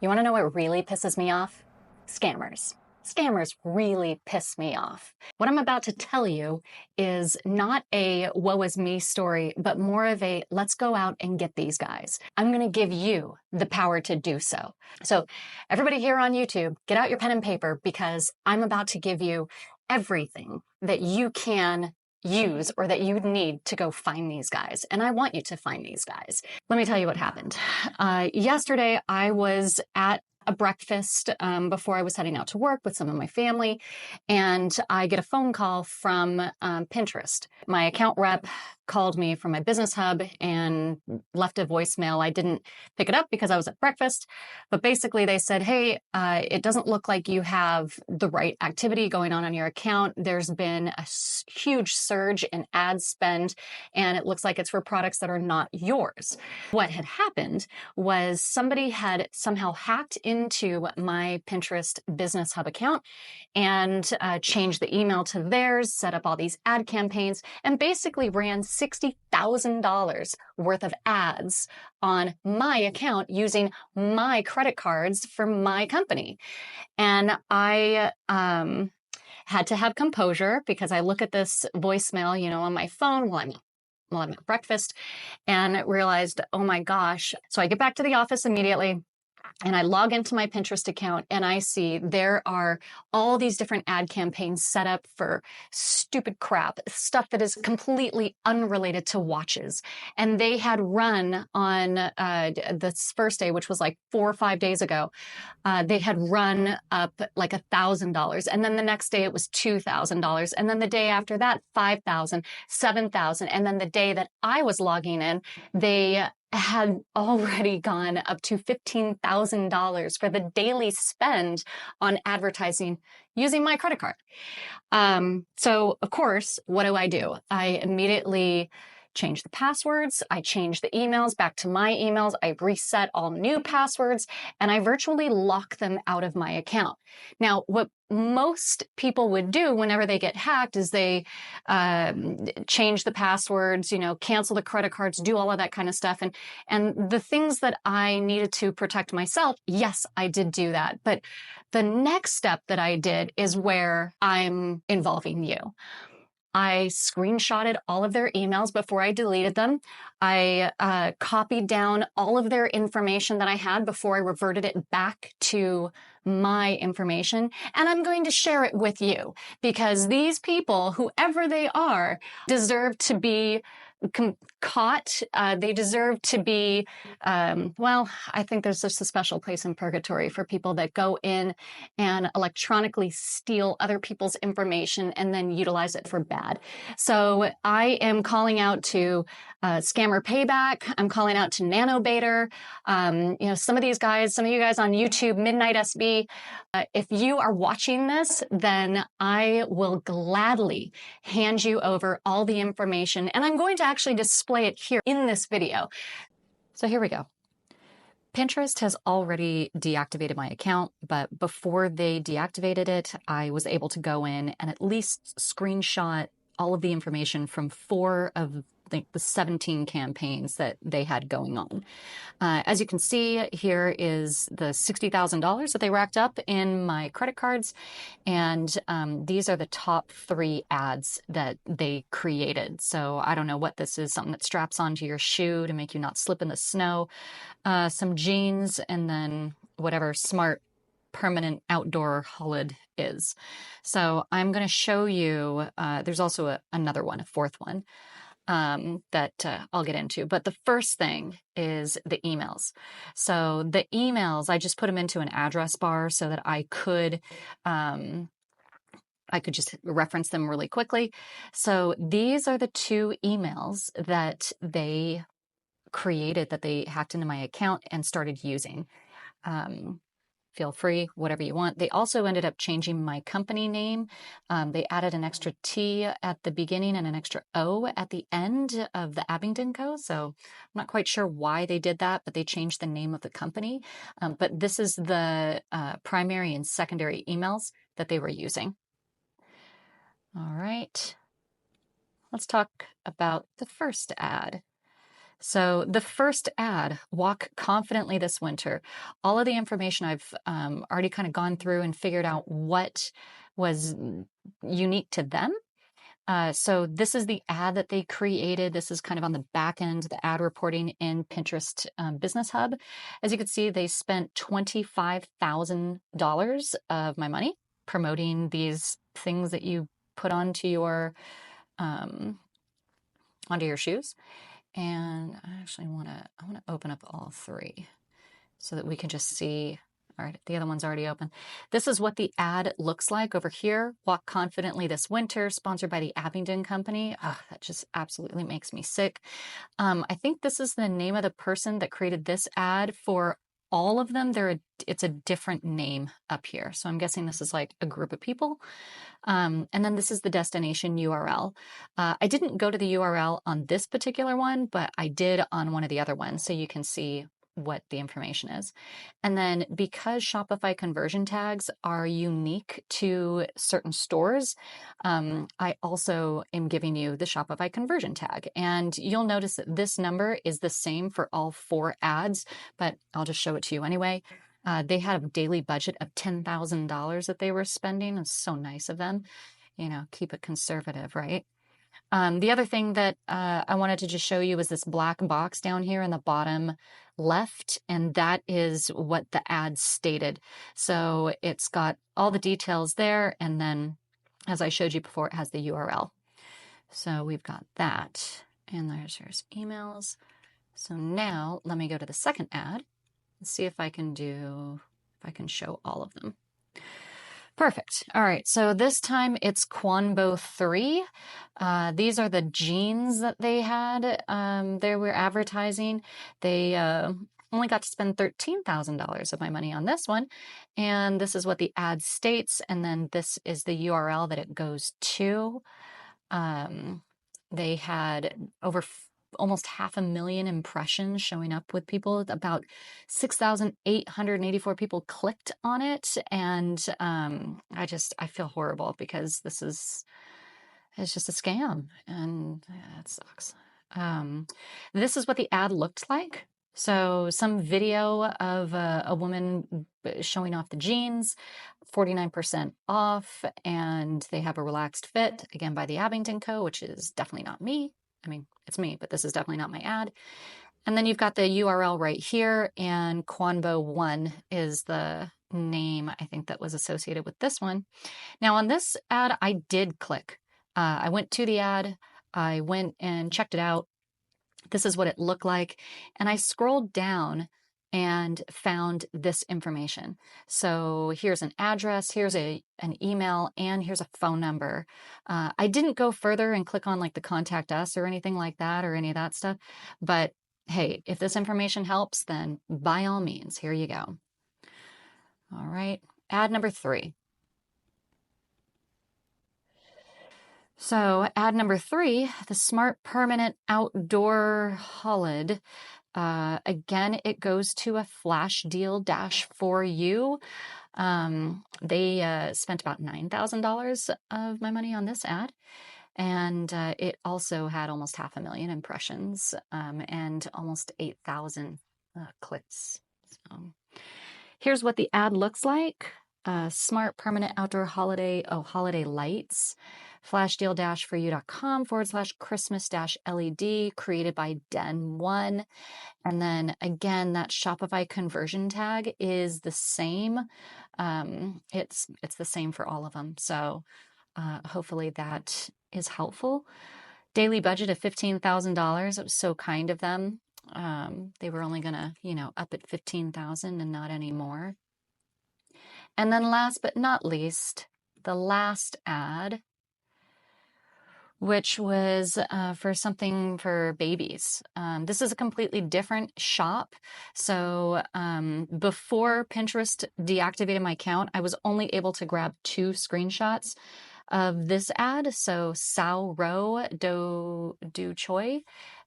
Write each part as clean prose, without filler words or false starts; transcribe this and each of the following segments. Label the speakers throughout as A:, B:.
A: You want to know what really pisses me off? Scammers. Scammers really piss me off. What I'm about to tell you is not a woe is me story, but more of a let's go out and get these guys. I'm going to give you the power to do so. So, everybody here on YouTube, get out your pen and paper because I'm about to give you everything that you can use or that you need to go find these guys. And I want you to find these guys. Let me tell you what happened. Yesterday, I was at a breakfast before I was heading out to work with some of my family, and I get a phone call from Pinterest. My account rep called me from my business hub and left a voicemail. I didn't pick it up because I was at breakfast, but basically they said, hey, it doesn't look like you have the right activity going on your account. There's been a huge surge in ad spend, and it looks like it's for products that are not yours. What had happened was somebody had somehow hacked into my Pinterest Business Hub account and changed the email to theirs, set up all these ad campaigns, and basically ran $60,000 worth of ads on my account using my credit cards for my company. And I had to have composure because I look at this voicemail, on my phone while I'm at breakfast, and realized, oh my gosh. So I get back to the office immediately and I log into my Pinterest account and I see there are all these different ad campaigns set up for stupid crap, stuff that is completely unrelated to watches. And they had run on this first day, which was like 4 or 5 days ago. They had run up like $1,000. And then the next day it was $2,000. And then the day after that, 5,000, 7,000. And then the day that I was logging in, they had already gone up to $15,000 for the daily spend on advertising using my credit card. So of course, what do? I immediately change the passwords. I change the emails back to my emails. I reset all new passwords and I virtually lock them out of my account. Now, what most people would do whenever they get hacked is they change the passwords, cancel the credit cards, do all of that kind of stuff. And the things that I needed to protect myself, yes, I did do that. But the next step that I did is where I'm involving you. I screenshotted all of their emails before I deleted them. I copied down all of their information that I had before I reverted it back to my information. And I'm going to share it with you because these people, whoever they are, deserve to be caught. They deserve to be, I think there's just a special place in purgatory for people that go in and electronically steal other people's information and then utilize it for bad. So I am calling out to Scammer Payback. I'm calling out to NanoBaiter. Some of you guys on YouTube, Midnight SB, if you are watching this, then I will gladly hand you over all the information, and I'm going to actually display it here in this video. So here we go. Pinterest has already deactivated my account, but before they deactivated it, I was able to go in and at least screenshot all of the information from 4 of the 17 campaigns that they had going on. As you can see, here is the $60,000 that they racked up in my credit cards. And these are the top 3 ads that they created. So I don't know what this is, something that straps onto your shoe to make you not slip in the snow, some jeans, and then whatever smart permanent outdoor HUD is. So I'm going to show you, there's also another one, a 4th one. That I'll get into. But the first thing is the emails. So the emails, I just put them into an address bar so that I could just reference them really quickly. So these are the 2 emails that they created, that they hacked into my account and started using. Feel free, whatever you want. They also ended up changing my company name. They added an extra T at the beginning and an extra O at the end of the Abingdon Co. So I'm not quite sure why they did that, but they changed the name of the company. But this is the primary and secondary emails that they were using. All right. Let's talk about the first ad. So the first ad, walk confidently this winter. All of the information I've already kind of gone through and figured out what was unique to them. So this is the ad that they created. This is kind of on the back end, the ad reporting in Pinterest Business Hub. As you can see, they spent $25,000 of my money promoting these things that you put onto your shoes. And I actually want to open up all three so that we can just see. All right, the other one's already open. This is what the ad looks like over here. Walk confidently this winter, sponsored by the Abingdon Company. Oh, that just absolutely makes me sick. I think this is the name of the person that created this ad for all of them. It's a different name up here. So I'm guessing this is like a group of people. And then this is the destination URL. I didn't go to the URL on this particular one, but I did on one of the other ones. So you can see what the information is. And then because Shopify conversion tags are unique to certain stores, I also am giving you the Shopify conversion tag. And you'll notice that this number is the same for all 4 ads, but I'll just show it to you anyway. They had a daily budget of $10,000 that they were spending. It's so nice of them. You know, keep it conservative, right? The other thing that I wanted to just show you is this black box down here in the bottom left, and that is what the ad stated. So it's got all the details there, and then, as I showed you before, it has the URL. So we've got that, and there's emails. So now let me go to the second ad and see if I can show all of them. Perfect. All right, so this time it's Quanbo 3. These are the jeans that they had. They were advertising. They only got to spend $13,000 of my money on this one. And this is what the ad states. And then this is the URL that it goes to. They had over almost 500,000 impressions showing up with people. About 6,884 people clicked on it. And I feel horrible because it's just a scam, and it sucks. This is what the ad looked like. So some video of a woman showing off the jeans, 49% off, and they have a relaxed fit, again by the Abingdon Co, which is definitely not me. I mean, it's me, but this is definitely not my ad. And then you've got the URL right here, and Quanbo 1 is the name, I think, that was associated with this one. Now on this ad, I did click. I went to the ad, I went and checked it out. This is what it looked like. And I scrolled down and found this information. So here's an address, here's an email, and here's a phone number. I didn't go further and click on like the contact us or anything like that or any of that stuff. But hey, if this information helps, then by all means, here you go. All right, ad number 3. So ad number 3, the Smart Permanent Outdoor Holid. Again, it goes to a flash deal dash for you. They spent about $9,000 of my money on this ad. And it also had almost 500,000 impressions and almost 8,000 clicks. So here's what the ad looks like. Smart Permanent Outdoor Holiday Lights. flashdeal-for-you.com/Christmas-LED, created by Den1. And then again, that Shopify conversion tag is the same. It's the same for all of them. So hopefully that is helpful. Daily budget of $15,000. It was so kind of them. They were only gonna, up at $15,000 and not anymore. And then last but not least, the last ad, which was for something for babies. This is a completely different shop. So before Pinterest deactivated my account, I was only able to grab 2 screenshots of this ad. So Sao Ro Do Choi,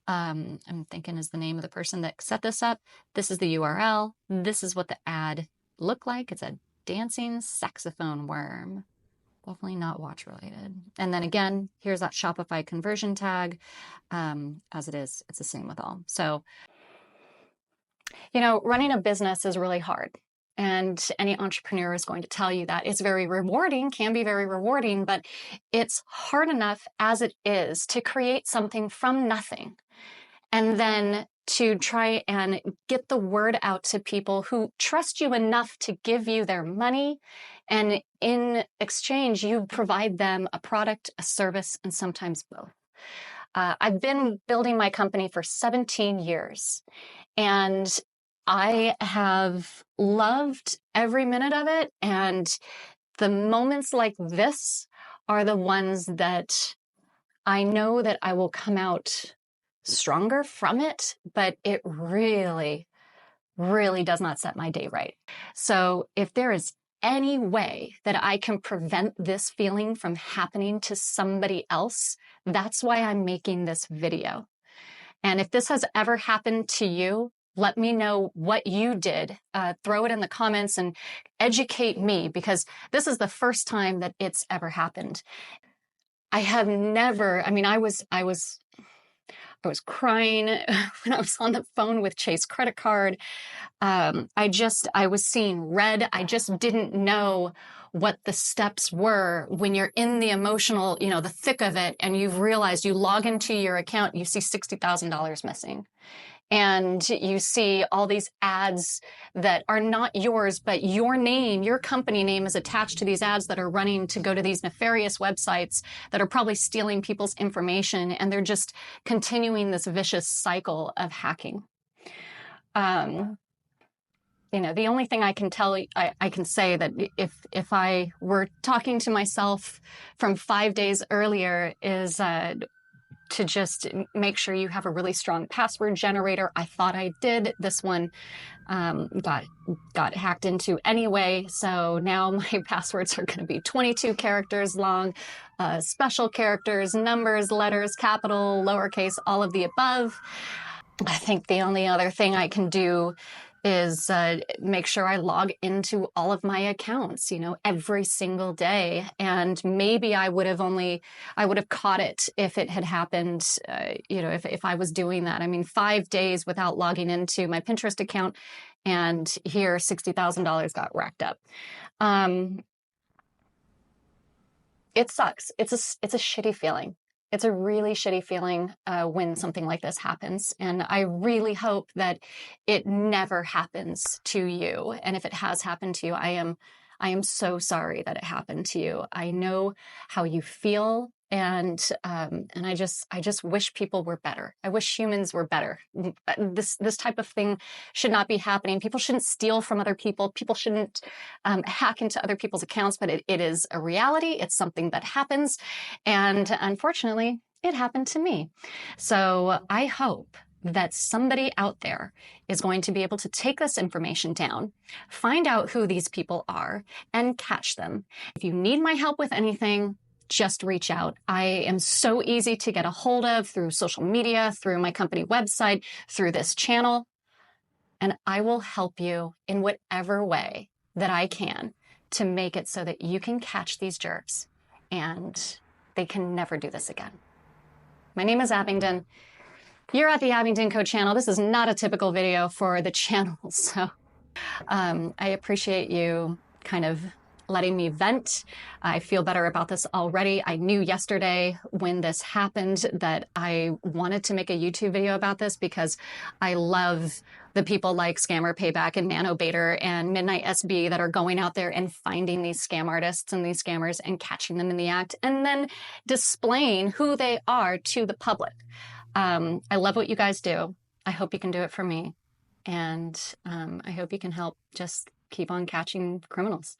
A: I'm thinking is the name of the person that set this up. This is the URL. This is what the ad looked like. It's a dancing saxophone worm. definitely not watch related. And then again, here's that Shopify conversion tag. As it is, it's the same with all. So, you know, running a business is really hard. And any entrepreneur is going to tell you that it's very rewarding, can be very rewarding, but it's hard enough as it is to create something from nothing. And then to try and get the word out to people who trust you enough to give you their money. And in exchange, you provide them a product, a service, and sometimes both. I've been building my company for 17 years, and I have loved every minute of it. And the moments like this are the ones that I know that I will come out stronger from it, but it really, really does not set my day right. So if there is any way that I can prevent this feeling from happening to somebody else, that's why I'm making this video. And if this has ever happened to you, let me know what you did. Throw it in the comments and educate me, because this is the first time that it's ever happened. I have never, I mean, I was crying when I was on the phone with Chase credit card. I was seeing red. I just didn't know what the steps were when you're in the emotional, you know, the thick of it, and you've realized you log into your account, you see $60,000 missing. And you see all these ads that are not yours, but your name, your company name is attached to these ads that are running to go to these nefarious websites that are probably stealing people's information. And they're just continuing this vicious cycle of hacking. You know, the only thing I can tell you, I can say that if I were talking to myself from 5 days earlier is, to just make sure you have a really strong password generator. I thought I did. This one got hacked into anyway. So now my passwords are going to be 22 characters long, special characters, numbers, letters, capital, lowercase, all of the above. I think the only other thing I can do is make sure I log into all of my accounts, you know, every single day. And maybe I would have caught it if it had happened, you know, if I was doing that. I mean, 5 days without logging into my Pinterest account, and here $60,000 got racked up. It sucks. It's a shitty feeling. It's a really shitty feeling when something like this happens. And I really hope that it never happens to you. And if it has happened to you, I am so sorry that it happened to you. I know how you feel. And I just wish people were better. I wish humans were better. This type of thing should not be happening. People shouldn't steal from other people. People shouldn't hack into other people's accounts, but it is a reality. It's something that happens. And unfortunately, it happened to me. So I hope that somebody out there is going to be able to take this information down, find out who these people are, and catch them. If you need my help with anything, just reach out. I am so easy to get a hold of through social media, through my company website, through this channel, and I will help you in whatever way that I can to make it so that you can catch these jerks and they can never do this again. My name is Abingdon. You're at the Abingdon Co channel. This is not a typical video for the channel, so I appreciate you kind of letting me vent. I feel better about this already. I knew yesterday when this happened that I wanted to make a YouTube video about this because I love the people like Scammer Payback and Nano Baiter and Midnight SB that are going out there and finding these scam artists and these scammers and catching them in the act and then displaying who they are to the public. I love what you guys do. I hope you can do it for me. And I hope you can help just keep on catching criminals.